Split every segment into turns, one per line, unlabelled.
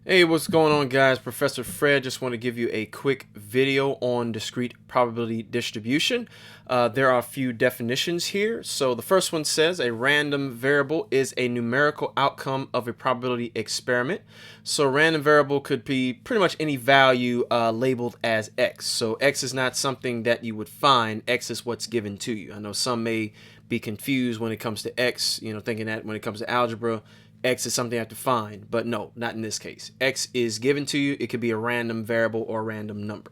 Hey, what's going on, guys? Professor Fred just want to give you a quick video on discrete probability distribution. There are a few definitions here. So the first one says a random variable is a numerical outcome of a probability experiment. So a random variable could be pretty much any value labeled as x. So x is not something that you would find. X is what's given to you. I know some may be confused when it comes to x, thinking that when it comes to algebra, X is something I have to find, but no, not in this case. X is given to you. It could be a random variable or a random number.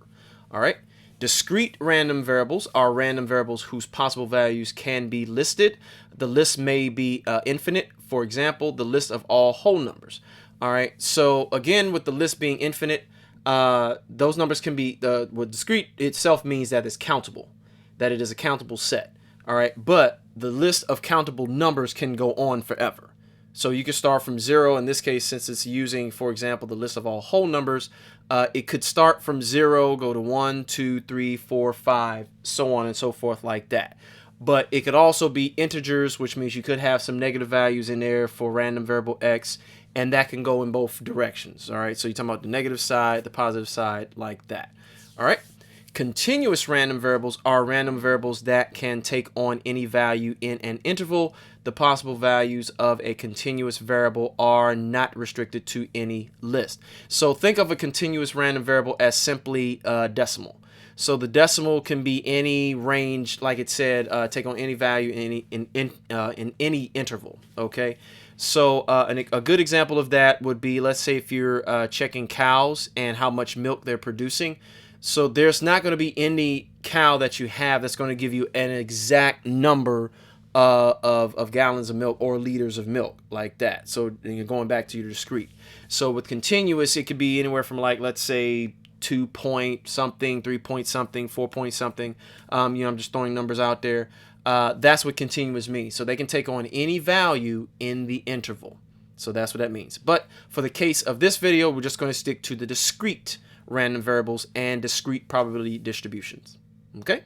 All right. Discrete random variables are random variables whose possible values can be listed. The list may be infinite. For example, the list of all whole numbers. All right. So again, with the list being infinite, those numbers can be what discrete itself means that it's countable, that it is a countable set. All right. But the list of countable numbers can go on forever. So you could start from 0. In this case, since it's using, for example, the list of all whole numbers, it could start from 0, go to 1, 2, 3, 4, 5, so on and so forth like that. But it could also be integers, which means you could have some negative values in there for random variable x, and that can go in both directions. All right, so you're talking about the negative side, the positive side, like that. All right. Continuous random variables are random variables that can take on any value in an interval. The possible values of a continuous variable are not restricted to any list. So think of a continuous random variable as simply decimal. So the decimal can be any range, like it said, take on any value in any interval. Okay. So a good example of that would be, let's say if you're checking cows and how much milk they're producing. So there's not going to be any cow that you have that's going to give you an exact number of gallons of milk or liters of milk like that. So you're going back to your discrete. So with continuous, it could be anywhere from, like, let's say 2 point something, 3 point something, 4 point something. I'm just throwing numbers out there. That's what continuous means. So they can take on any value in the interval. So that's what that means. But for the case of this video, we're just going to stick to the discrete random variables and discrete probability distributions. Okay.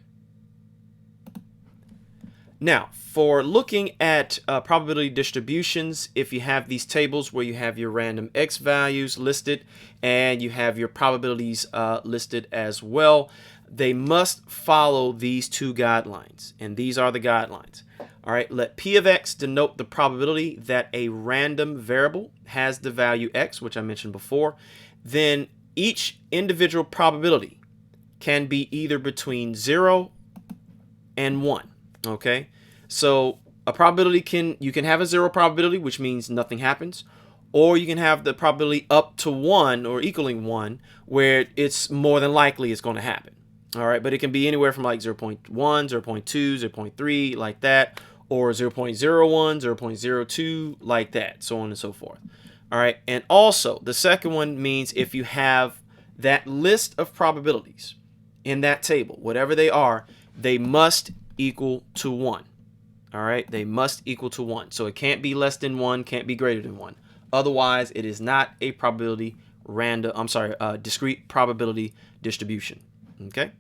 Now, for looking at probability distributions, if you have these tables where you have your random x values listed and you have your probabilities listed as well, they must follow these two guidelines, and these are the guidelines. All right, let P of x denote the probability that a random variable has the value x, which I mentioned before. Then each individual probability can be either between 0 and 1. Okay, so a probability you can have a 0 probability, which means nothing happens, or you can have the probability up to 1 or equaling 1, where it's more than likely it's going to happen. All right, but it can be anywhere from like 0.1, 0.2, 0.3, like that, or 0.01, 0.02, like that, so on and so forth. All right, and also the second one means if you have that list of probabilities in that table, whatever they are, they must equal to 1. All right, they must equal to 1. So it can't be less than 1, can't be greater than 1. Otherwise, it is not a discrete probability distribution. Okay.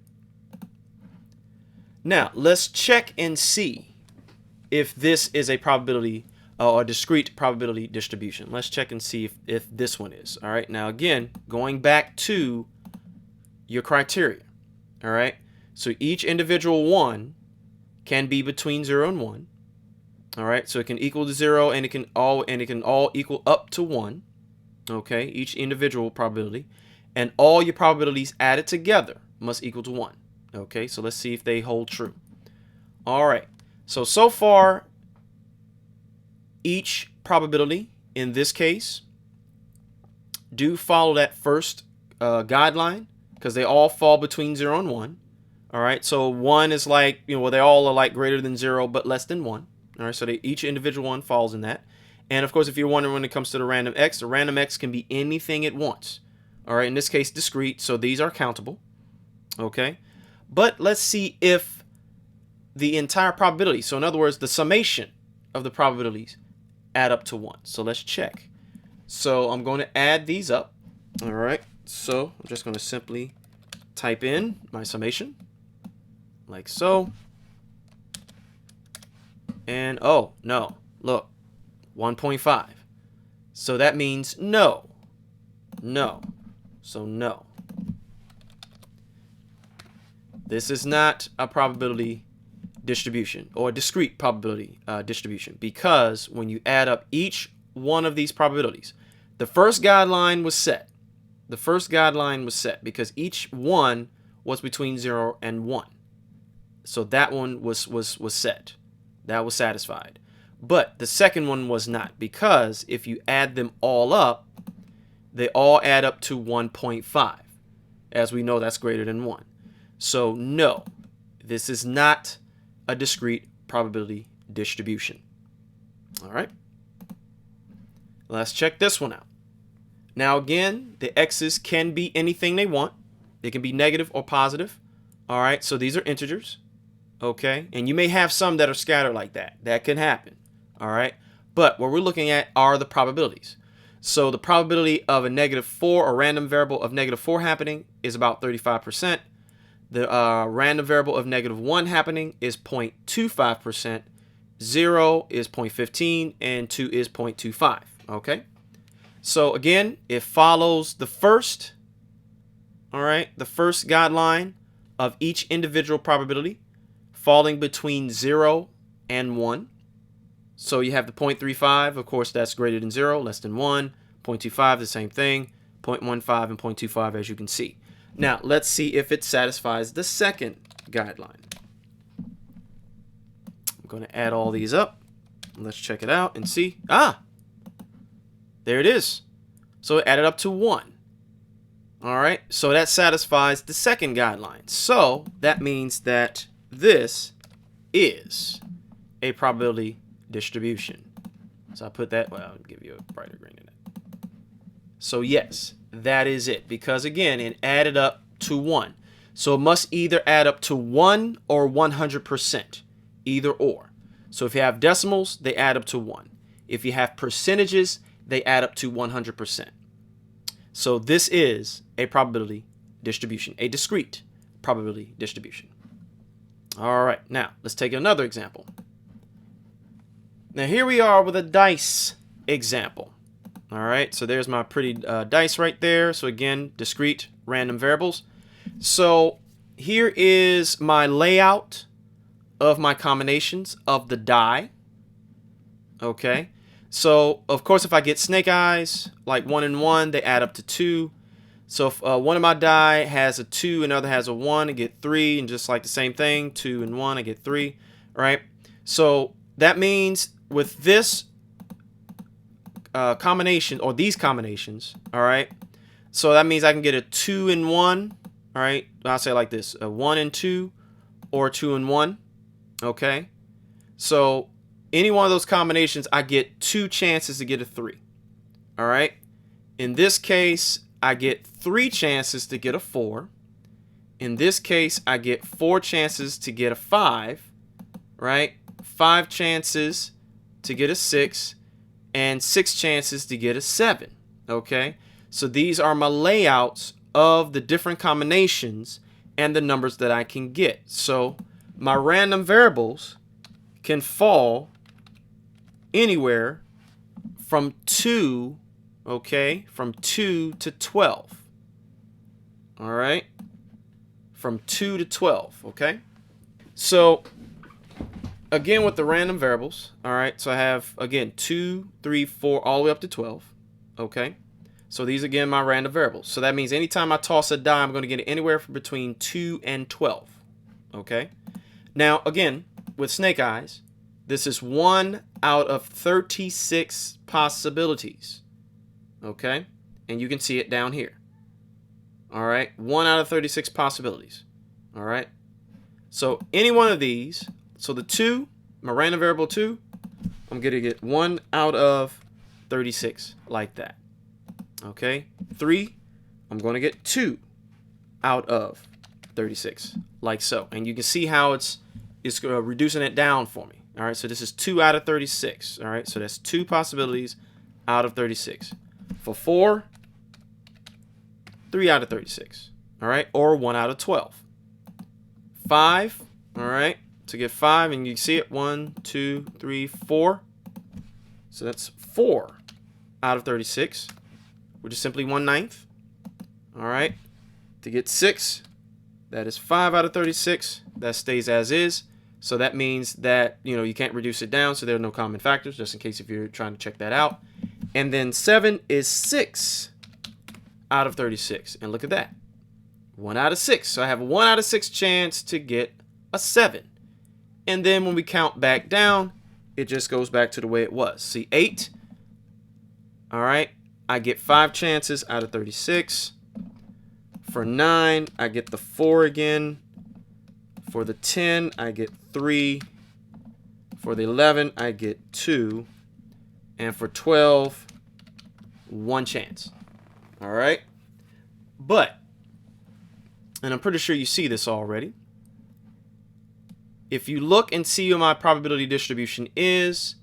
Now let's check and see if this is a probability or discrete probability distribution. Let's check and see if this one is. All right. Now, again, going back to your criteria. All right. So each individual one can be between 0 and 1. All right. So it can equal to 0 and it can all equal up to 1. Okay. Each individual probability, and all your probabilities added together must equal to 1. Okay. So let's see if they hold true. All right. So far, each probability in this case do follow that first guideline, because they all fall between 0 and 1. All right, so 1 is like, they all are like greater than 0 but less than 1. All right, so each individual one falls in that. And of course, if you're wondering when it comes to the random x can be anything it wants. All right, in this case, discrete, so these are countable. Okay, but let's see if the entire probability, so in other words, the summation of the probabilities, add up to 1. So let's check. So I'm going to add these up. All right, so I'm just going to simply type in my summation like so. And oh no, look, 1.5. So that means no, No. So no. This is not a probability distribution or a discrete probability distribution, because when you add up each one of these probabilities, the first guideline was set. The first guideline was set because each one was between 0 and 1. So that one was set. That was satisfied. But the second one was not, because if you add them all up, they all add up to 1.5. As we know, that's greater than 1. So no, this is not a discrete probability distribution. All right. Let's check this one out. Now again, the x's can be anything they want. They can be negative or positive. All right, so these are integers. Okay, and you may have some that are scattered like that. That can happen. All right, but what we're looking at are the probabilities. So the probability of a -4 or random variable of -4 happening is about 35%. The random variable of -1 happening is 0.25%. 0 is 0.15, and 2 is 0.25. Okay. So again, it follows the first, all right, the first guideline of each individual probability falling between 0 and 1. So you have the 0.35, of course, that's greater than 0, less than 1. 0.25, the same thing. 0.15 and 0.25, as you can see. Now, let's see if it satisfies the second guideline. I'm going to add all these up. Let's check it out and see. There it is. So it added up to 1. All right. So that satisfies the second guideline. So that means that this is a probability distribution. So I put that, well, I'll give you a brighter green than that. So yes, that is it. Because again, it added up to 1. So it must either add up to 1 or 100%. Either or. So if you have decimals, they add up to 1. If you have percentages, they add up to 100%. So this is a probability distribution, a discrete probability distribution. All right, now let's take another example. Now here we are with a dice example. All right, so there's my pretty dice right there. So again, discrete random variables. So here is my layout of my combinations of the die. Okay. So, of course, if I get snake eyes, like 1 and 1, they add up to 2. So, if one of my die has a 2, another has a 1, I get 3. And just like the same thing, 2 and 1, I get 3. Right? So, that means with this combination, or these combinations, all right, so that means I can get a 2 and 1. All right? I'll say it like this, a 1 and 2, or 2 and 1. Okay? So, any one of those combinations, I get 2 chances to get a 3. All right. In this case, I get 3 chances to get a 4. In this case, I get 4 chances to get a 5. Right. 5 chances to get a 6. And 6 chances to get a 7. Okay. So these are my layouts of the different combinations and the numbers that I can get. So my random variables can fall anywhere from 2, okay, from 2 to 12. All right, from 2 to 12, okay. So again, with the random variables, all right, so I have again 2, 3, 4, all the way up to 12, okay. So these again my random variables. So that means anytime I toss a die, I'm going to get it anywhere from between 2 and 12, okay. Now again, with snake eyes, this is 1 out of 36 possibilities. Okay? And you can see it down here. All right? 1 out of 36 possibilities. All right? So any one of these, so the 2, my random variable 2, I'm going to get 1 out of 36 like that. Okay? 3, I'm going to get 2 out of 36 like so. And you can see how it's reducing it down for me. All right, so this is 2 out of 36. All right, so that's 2 possibilities out of 36. For 4, 3 out of 36. All right, or 1 out of 12. 5, all right, to get 5, and you see it, 1, 2, 3, 4. So that's 4 out of 36. which is simply 1/9. All right. To get 6, that is 5 out of 36. That stays as is. So that means that, you can't reduce it down, so there are no common factors, just in case if you're trying to check that out. And then 7 is 6 out of 36. And look at that. 1 out of 6. So I have a 1 out of 6 chance to get a 7. And then when we count back down, it just goes back to the way it was. See, 8. All right. I get 5 chances out of 36. For 9, I get the 4 again. For the 10, I get 3. For the 11, I get 2. And for 12, 1 chance. All right. But, and I'm pretty sure you see this already, if you look and see what my probability distribution is,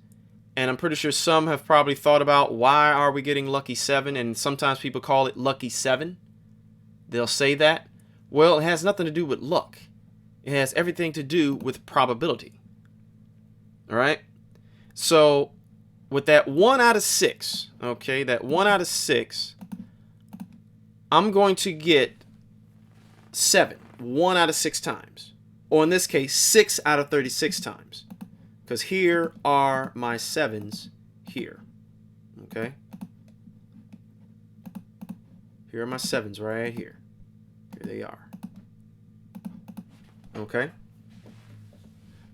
and I'm pretty sure some have probably thought about why are we getting lucky 7, and sometimes people call it lucky 7. They'll say that. Well, it has nothing to do with luck. It has everything to do with probability. All right? So, with that 1 out of 6, okay, that 1 out of 6, I'm going to get 7, 1 out of 6 times. Or in this case, 6 out of 36 times. Because here are my 7s here. Okay? Here are my 7s right here. Here they are. Okay?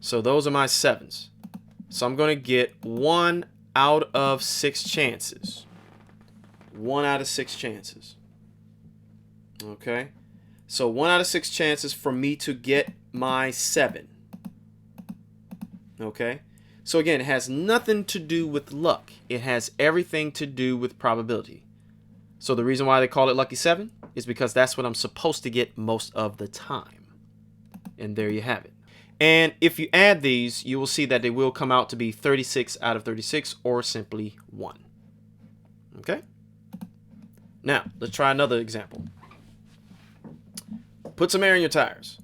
So those are my 7s. So I'm going to get 1 out of 6 chances. 1 out of 6 chances. Okay? So 1 out of 6 chances for me to get my 7. Okay? So again, it has nothing to do with luck. It has everything to do with probability. So the reason why they call it lucky 7 is because that's what I'm supposed to get most of the time. And there you have it. And if you add these, you will see that they will come out to be 36 out of 36 or simply 1. Okay? Now, let's try another example. Put some air in your tires.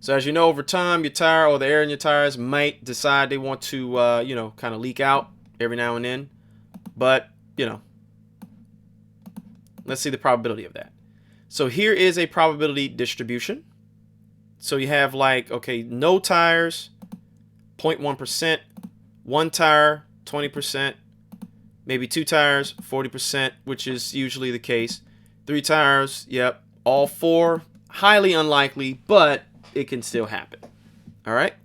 So as you know, over time, your tire or the air in your tires might decide they want to, kind of leak out every now and then. But, let's see the probability of that. So here is a probability distribution. So you have no tires, 0.1%, 1 tire, 20%, maybe 2 tires, 40%, which is usually the case. 3 tires, yep, all 4, highly unlikely, but it can still happen. All right.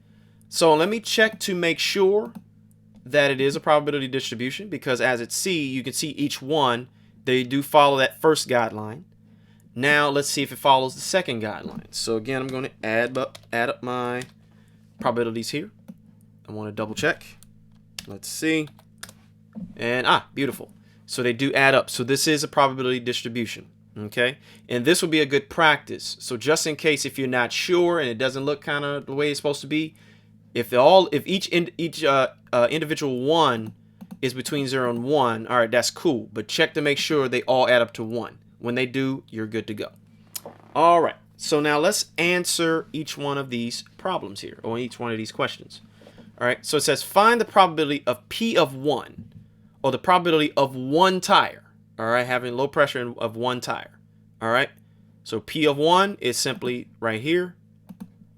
So let me check to make sure that it is a probability distribution, because as it's C, you can see each one, they do follow that first guideline. Now let's see if it follows the second guideline. So again, I'm going to add up my probabilities here. I want to double check. Let's see. And beautiful. So they do add up. So this is a probability distribution. Okay, and this will be a good practice. So just in case if you're not sure and it doesn't look kind of the way it's supposed to be, if each individual one is between 0 and 1, all right, that's cool. But check to make sure they all add up to 1. When they do, you're good to go. All right, so now let's answer each one of these problems here, or each one of these questions. All right, so it says find the probability of P of 1, or the probability of 1 tire. All right, having low pressure of 1 tire. All right, so P of 1 is simply right here.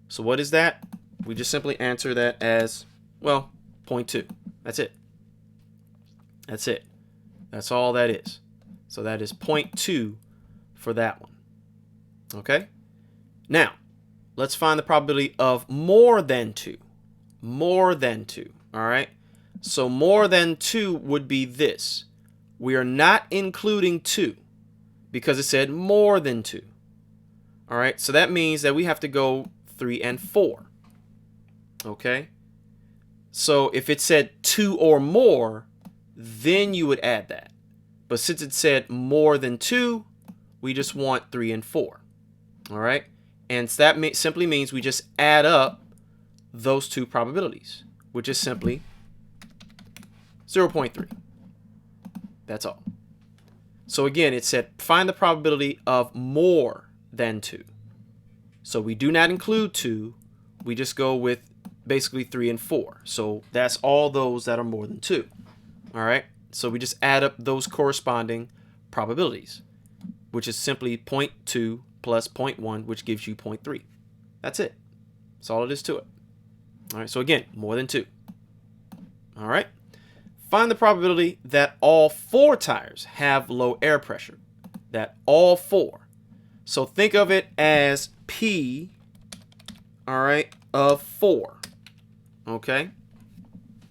So what is that? We just simply answer that as, 0.2. That's it. That's it. That's all that is. So that is 0.2 for that one. Okay, now let's find the probability of more than 2. More than 2. All right, so more than 2 would be this. We are not including 2 because it said more than 2. All right, so that means that we have to go 3 and 4. Okay, so if it said 2 or more, then you would add that. But since it said more than 2, we just want 3 and 4. All right, and that simply means we just add up those two probabilities, which is simply 0.3. That's all. So again, it said find the probability of more than 2. So we do not include 2. We just go with basically 3 and 4. So that's all those that are more than 2. All right. So we just add up those corresponding probabilities, which is simply 0.2 plus 0.1, which gives you 0.3. That's it. That's all it is to it. All right, so again, more than 2. All right. Find the probability that all 4 tires have low air pressure. That all 4. So think of it as P, all right, of 4. Okay?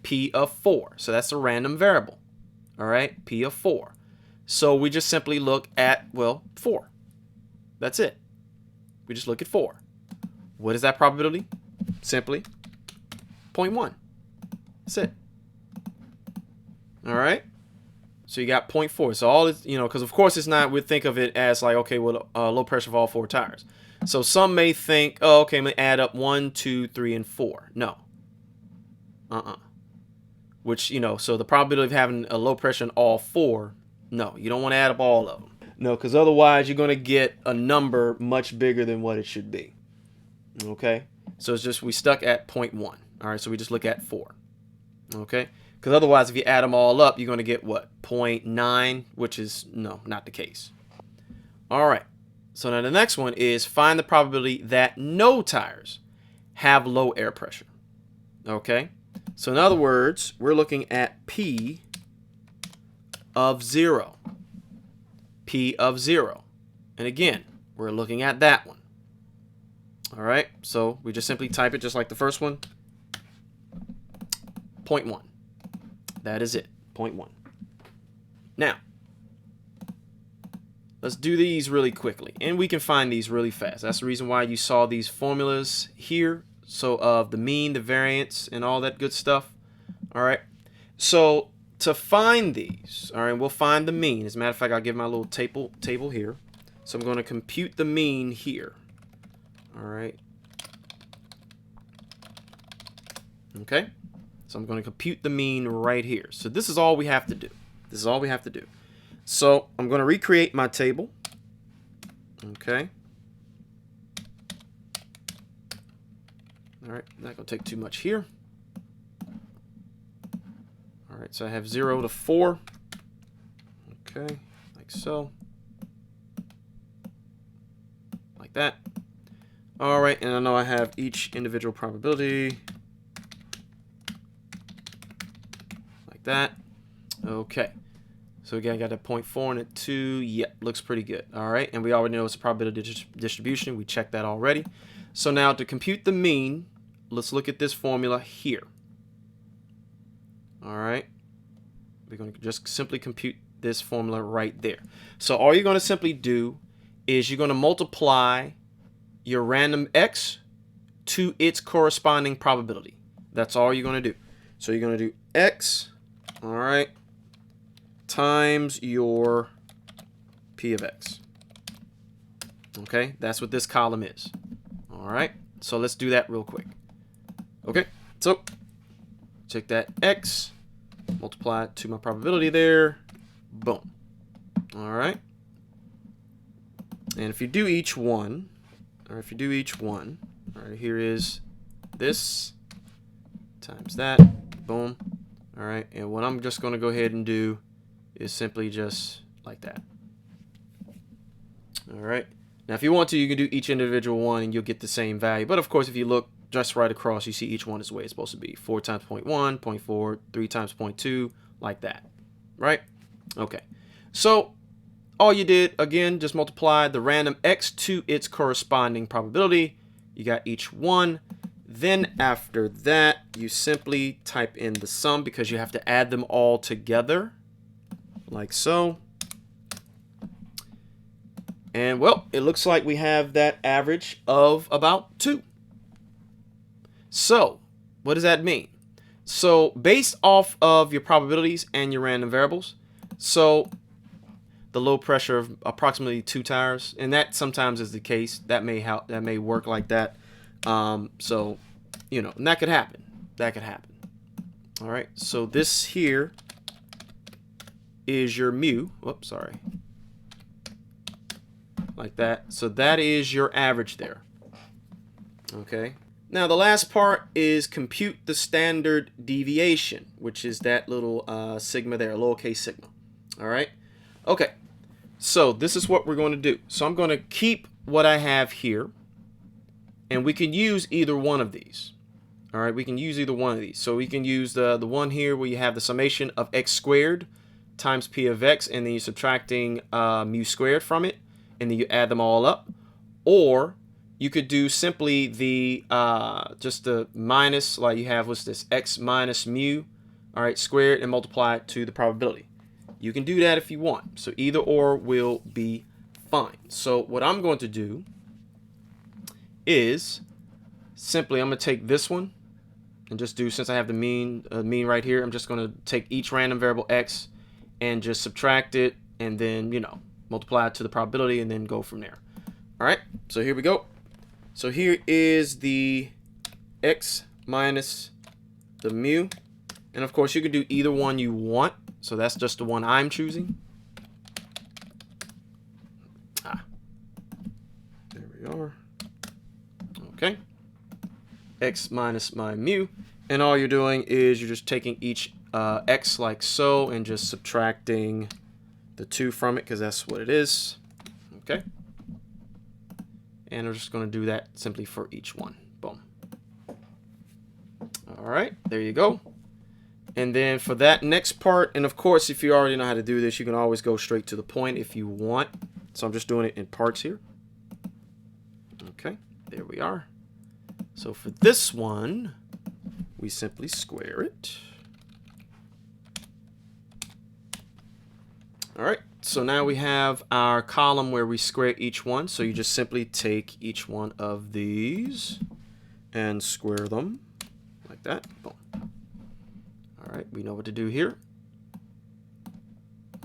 P of 4. So that's a random variable. All right? P of 4. So we just simply look at, well, 4. That's it. We just look at 4. What is that probability? Simply 0.1. That's it. All right. So you got 0.4. So all this, because of course it's not, we think of it as like, okay, well, low pressure of all 4 tires. So some may think, oh, okay, I'm going to add up 1, 2, 3, and 4. No. Which, so the probability of having a low pressure in all 4, no, you don't want to add up all of them. No, because otherwise you're going to get a number much bigger than what it should be. Okay. So it's just, we stuck at 0.1. All right. So we just look at 4. Okay. Because otherwise, if you add them all up, you're going to get what? 0.9, which is, no, not the case. All right. So now the next one is find the probability that no tires have low air pressure. Okay. So in other words, we're looking at P of 0. P of 0. And again, we're looking at that one. All right. So we just simply type it just like the first one. 0.1. That is it, 0.1. Now, let's do these really quickly, and we can find these really fast. That's the reason why you saw these formulas here, so of the mean, the variance, and all that good stuff. All right, so to find these, all right, we'll find the mean. As a matter of fact, I'll give my little table here. So I'm going to compute the mean here. All right. Okay. So I'm going to compute the mean right here. So this is all we have to do. This is all we have to do. So I'm going to recreate my table. Okay. All right. Not going to take too much here. All right. So I have 0 to 4. Okay. Like so. Like that. All right. And I know I have each individual probability. That. Okay. So again, I got a 0.4 and a 2. Yep, looks pretty good. All right. And we already know it's a probability distribution. We checked that already. So now to compute the mean, let's look at this formula here. All right. We're going to just simply compute this formula right there. So all you're going to simply do is you're going to multiply your random x to its corresponding probability. That's all you're going to do. So you're going to do x, all right, times your p of x. Okay, that's what this column is. All right, so let's do that real quick. Okay, so take that x, multiply it to my probability there, boom. All right, and if you do each one, all right, here is this times that, boom. All right, and what I'm just going to go ahead and do is simply just like that. All right. Now, if you want to, you can do each individual one and you'll get the same value. But of course, if you look just right across, you see each one is the way it's supposed to be. 4 times 0.1, 0.4, 3 times 0.2, like that. Right? Okay. So all you did, again, just multiply the random x to its corresponding probability. You got each one. Then after that, you simply type in the sum because you have to add them all together, like so. And well, it looks like we have that average of about 2. So what does that mean? So based off of your probabilities and your random variables, so the low pressure of approximately 2 tires, and that sometimes is the case. That may help. That may work like that. So, you know, and that could happen. That could happen. All right. So this here is your mu. Whoops, sorry. Like that. So that is your average there. Okay. Now the last part is compute the standard deviation, which is that little sigma there, lowercase sigma. All right. Okay. so this is what we're going to do. So I'm going to keep what I have here, and we can use either one of these. All right, we can use either one of these. So we can use the one here where you have the summation of x squared times p of x, and then you're subtracting mu squared from it, and then you add them all up. Or you could do simply the just the minus, like you have, what's this, x minus mu, all right, squared, and multiply it to the probability. You can do that if you want. So either or will be fine. So what I'm going to do is simply I'm going to take this one and just do, since I have the mean right here, I'm just going to take each random variable x and just subtract it, and then, you know, multiply it to the probability, and then go from there. All right, so here we go. So here is the x minus the mu, and of course you can do either one you want. So that's just the one I'm choosing. There we are. Okay. X minus my mu. And all you're doing is you're just taking each x like so and just subtracting the 2 from it, because that's what it is. Okay. And we're just going to do that simply for each one. Boom. All right. There you go. And then for that next part, and of course, if you already know how to do this, you can always go straight to the point if you want. So I'm just doing it in parts here. Okay, there we are. So for this one, we simply square it. All right, so now we have our column where we square each one. So you just simply take each one of these and square them like that. Boom. All right, we know what to do here.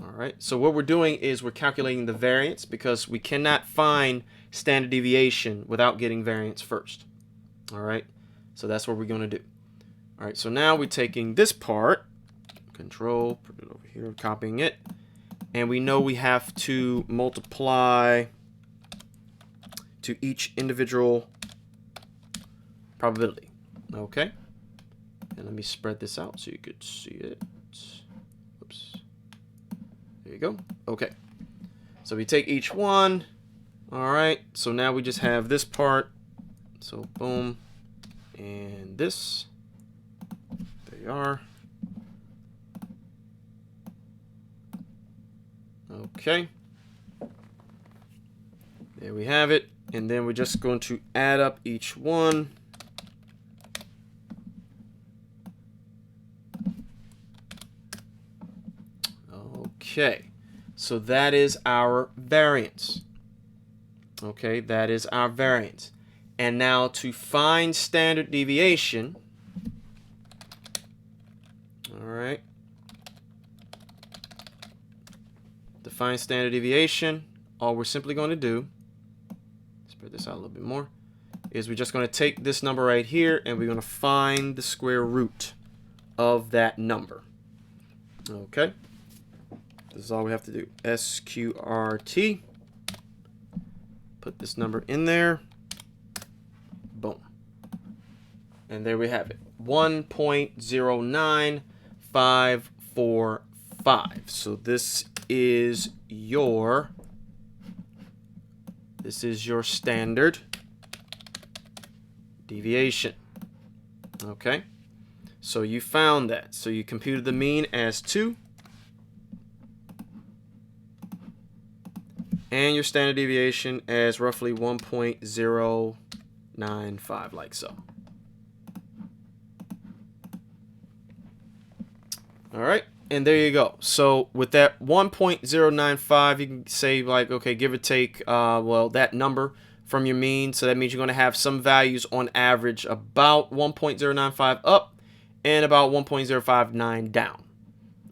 All right, so what we're doing is we're calculating the variance, because we cannot find standard deviation without getting variance first. All right, so that's what we're going to do. All right, so now we're taking this part, control, put it over here, copying it, and we know we have to multiply to each individual probability. Okay. And let me spread this out so you could see it. Oops. There you go. Okay. So we take each one. All right. So now we just have this part. So boom. And this. There you are. Okay. There we have it. And then we're just going to add up each one. Okay, so that is our variance. Okay, that is our variance. And now to find standard deviation, all right, to find standard deviation, all we're simply going to do, spread this out a little bit more, is we're just going to take this number right here and we're going to find the square root of that number. Okay. This is all we have to do. SQRT. Put this number in there. Boom. And there we have it. 1.09545. So this is your standard deviation. Okay. So you found that. So you computed the mean as 2. And your standard deviation as roughly 1.095, like so. All right, and there you go. So with that 1.095, you can say, like, okay, give or take, well, that number from your mean. So that means you're going to have some values on average about 1.095 up and about 1.059 down.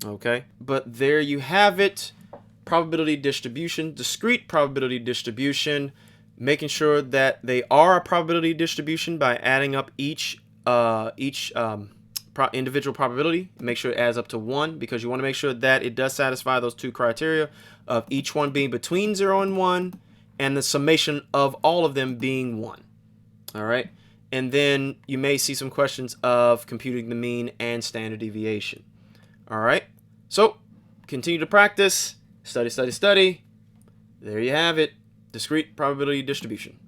Okay, but there you have it. Probability distribution, discrete probability distribution, making sure that they are a probability distribution by adding up each individual probability. Make sure it adds up to 1, because you want to make sure that it does satisfy those 2 criteria of each one being between 0 and 1 and the summation of all of them being 1. All right, and then you may see some questions of computing the mean and standard deviation. All right, so continue to practice. Study, study, study. There you have it. Discrete probability distribution.